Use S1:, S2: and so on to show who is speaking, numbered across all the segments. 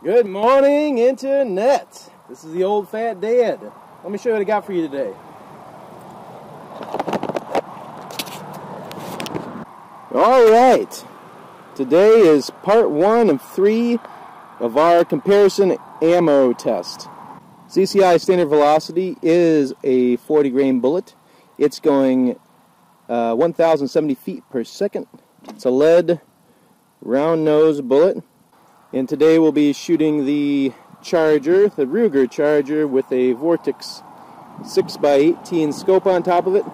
S1: Good morning, Internet. This is the old fat dad. Let me show you what I got for you today. Alright, today is part 1 of 3 of our comparison ammo test. CCI standard velocity is a 40 grain bullet. It's going 1,070 feet per second. It's a lead round nose bullet. And today we'll be shooting the Charger, the Ruger Charger, with a Vortex 6x18 scope on top of it.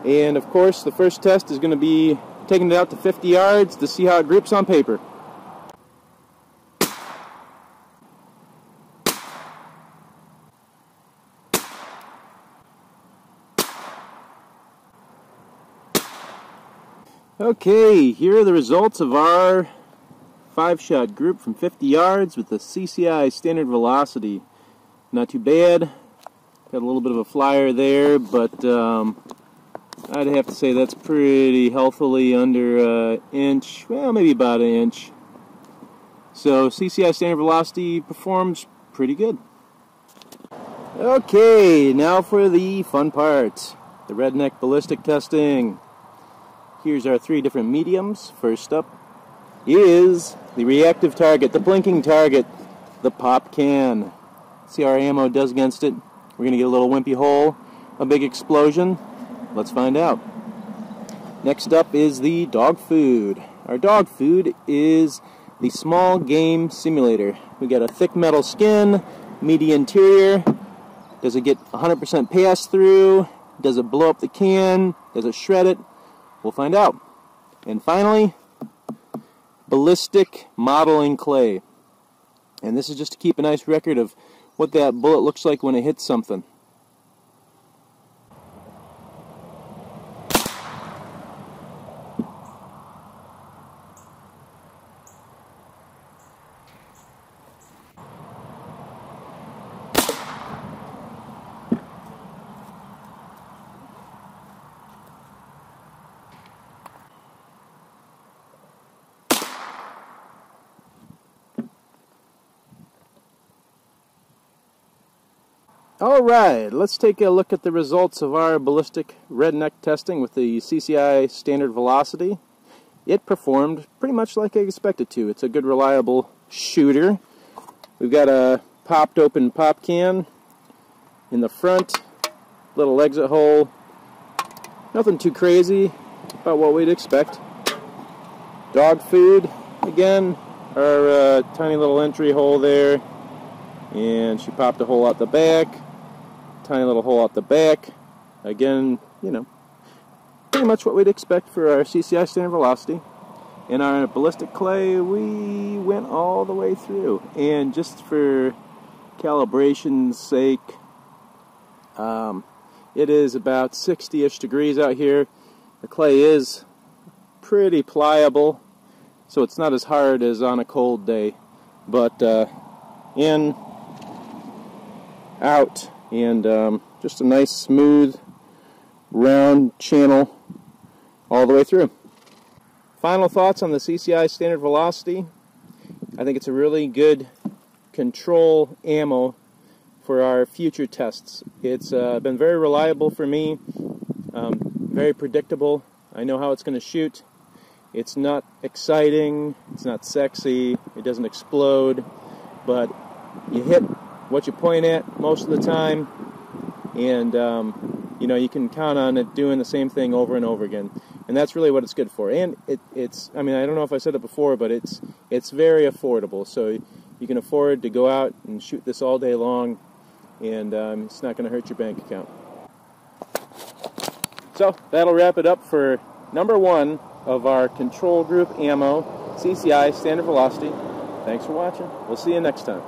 S1: And of course the first test is going to be taking it out to 50 yards to see how it grips on paper. Okay, here are the results of our 5-shot group from 50 yards with the CCI standard velocity. Not too bad. Got a little bit of a flyer there, but I'd have to say that's pretty healthily under an inch, well, maybe about an inch. So CCI standard velocity performs pretty good. Okay, now for the fun part, the Redneck ballistic testing. Here's our 3 different mediums. First up is the reactive target, the blinking target, the pop can. See how our ammo does against it. We're going to get a little wimpy hole, a big explosion. Let's find out. Next up is the dog food. Our dog food is the small game simulator. We got a thick metal skin, meaty interior. Does it get 100% pass through? Does it blow up the can? Does it shred it? We'll find out. And finally, Ballistic modeling clay. And this is just to keep a nice record of what that bullet looks like when it hits something. Alright, let's take a look at the results of our ballistic redneck testing with the CCI standard velocity. It performed pretty much like I expected to. It's a good, reliable shooter. We've got a popped open pop can in the front, little exit hole. Nothing too crazy, about what we'd expect. Dog food, again, our tiny little entry hole there. And she popped a hole out the back. Tiny little hole out the back. Again, you know, pretty much what we'd expect for our CCI standard velocity. In our ballistic clay, we went all the way through. And just for calibration's sake, it is about 60-ish degrees out here. The clay is pretty pliable, so it's not as hard as on a cold day. But in, out, and just a nice smooth round channel all the way through. Final thoughts on the CCI standard velocity. I think it's a really good control ammo for our future tests. It's been very reliable for me, very predictable. I know how it's going to shoot. It's not exciting, it's not sexy, it doesn't explode, but you hit what you point at most of the time, and you know, you can count on it doing the same thing over and over again, and that's really what it's good for. And it's, I mean, I don't know if I said it before, but it's very affordable, so you can afford to go out and shoot this all day long, and it's not going to hurt your bank account. So that'll wrap it up for number 1 of our control group ammo, CCI standard velocity. Thanks for watching. We'll see you next time.